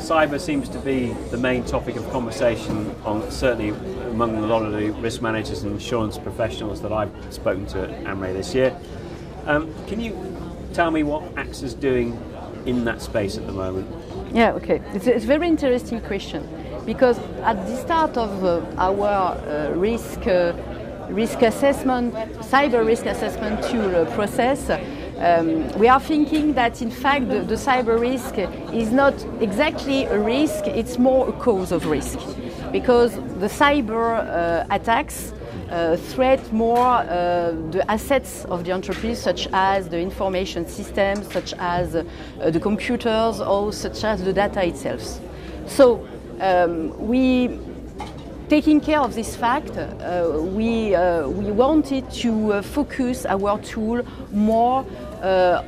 cyber seems to be the main topic of conversation certainly among a lot of the risk managers and insurance professionals that I've spoken to at Amrae this year. Can you tell me what AXA's doing in that space at the moment? Yeah, okay. It's a very interesting question, because at the start of our risk assessment, cyber risk assessment tool process, we are thinking that in fact the cyber risk is not exactly a risk, it's more a cause of risk, because the cyber attacks threat more the assets of the enterprise, such as the information systems, such as the computers, or such as the data itself. So taking care of this fact, we wanted to focus our tool more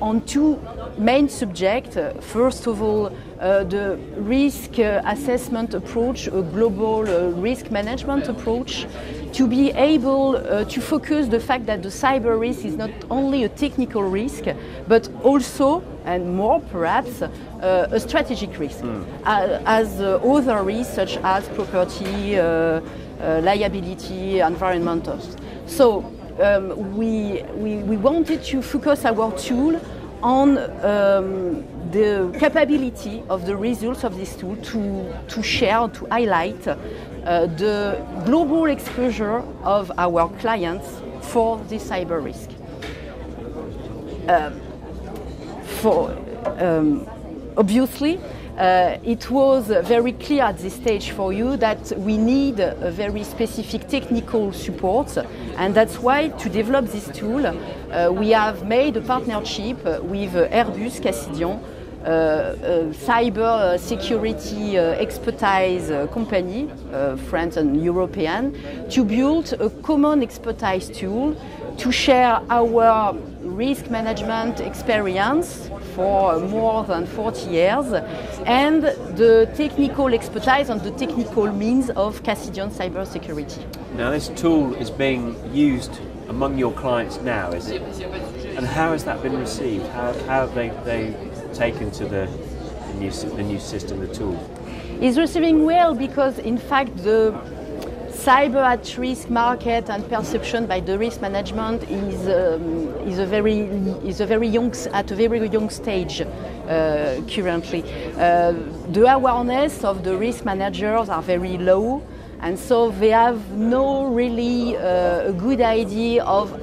on two main subjects. First of all, the risk assessment approach, a global risk management approach, to be able to focus the fact that the cyber risk is not only a technical risk, but also, and more perhaps, a strategic risk, as other risks such as property, liability, environmental. So we wanted to focus our tool on the capability of the results of this tool to share, to highlight the global exposure of our clients for the cyber risk. Obviously, it was very clear at this stage for you that we need a very specific technical support, and that's why, to develop this tool, we have made a partnership with Airbus Cassidian, cyber security expertise company, French and European, to build a common expertise tool to share our risk management experience for more than 40 years and the technical expertise and the technical means of Cassidian cybersecurity. Now, this tool is being used among your clients now, is it? And how has that been received? How have they taken to the new system, the tool? It's receiving well, because in fact the cyber at risk market and perception by the risk management is at a very young stage currently. The awareness of the risk managers are very low, and so they have no really a good idea of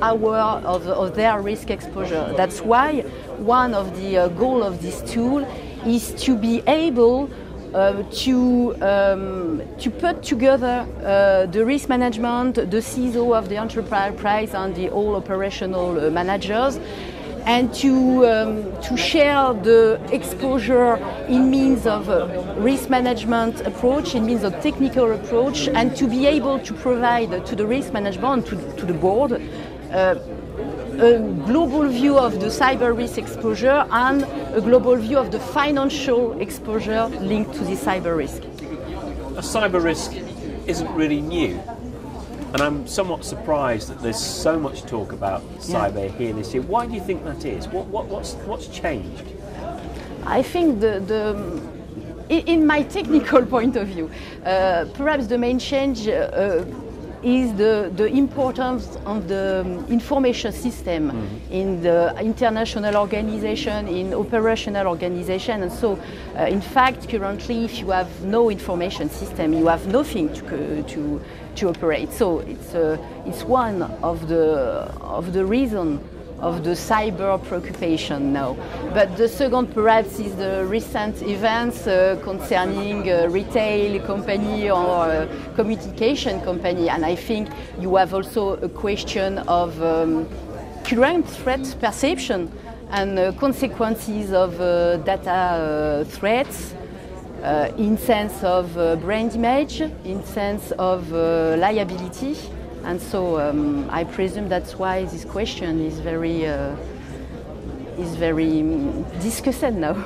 their risk exposure. That's why one of the goals of this tool is to be able to put together the risk management, the CISO of the enterprise and the all operational managers, and to share the exposure in means of risk management approach, in means of technical approach, and to be able to provide to the risk management, to the board, a global view of the cyber risk exposure and a global view of the financial exposure linked to the cyber risk. A cyber risk isn't really new, and I'm somewhat surprised that there's so much talk about cyber here this year. Why do you think that is? What's changed? I think in my technical point of view, perhaps the main change is the importance of the information system in the international organization, in operational organization. And so, in fact, currently, if you have no information system, you have nothing to operate. So it's one of the reasons of the cyber preoccupation now. But the second perhaps is the recent events concerning retail company or communication company, and I think you have also a question of current threat perception and consequences of data threats in sense of brand image, in sense of liability. And so I presume that's why this question is very discussed now.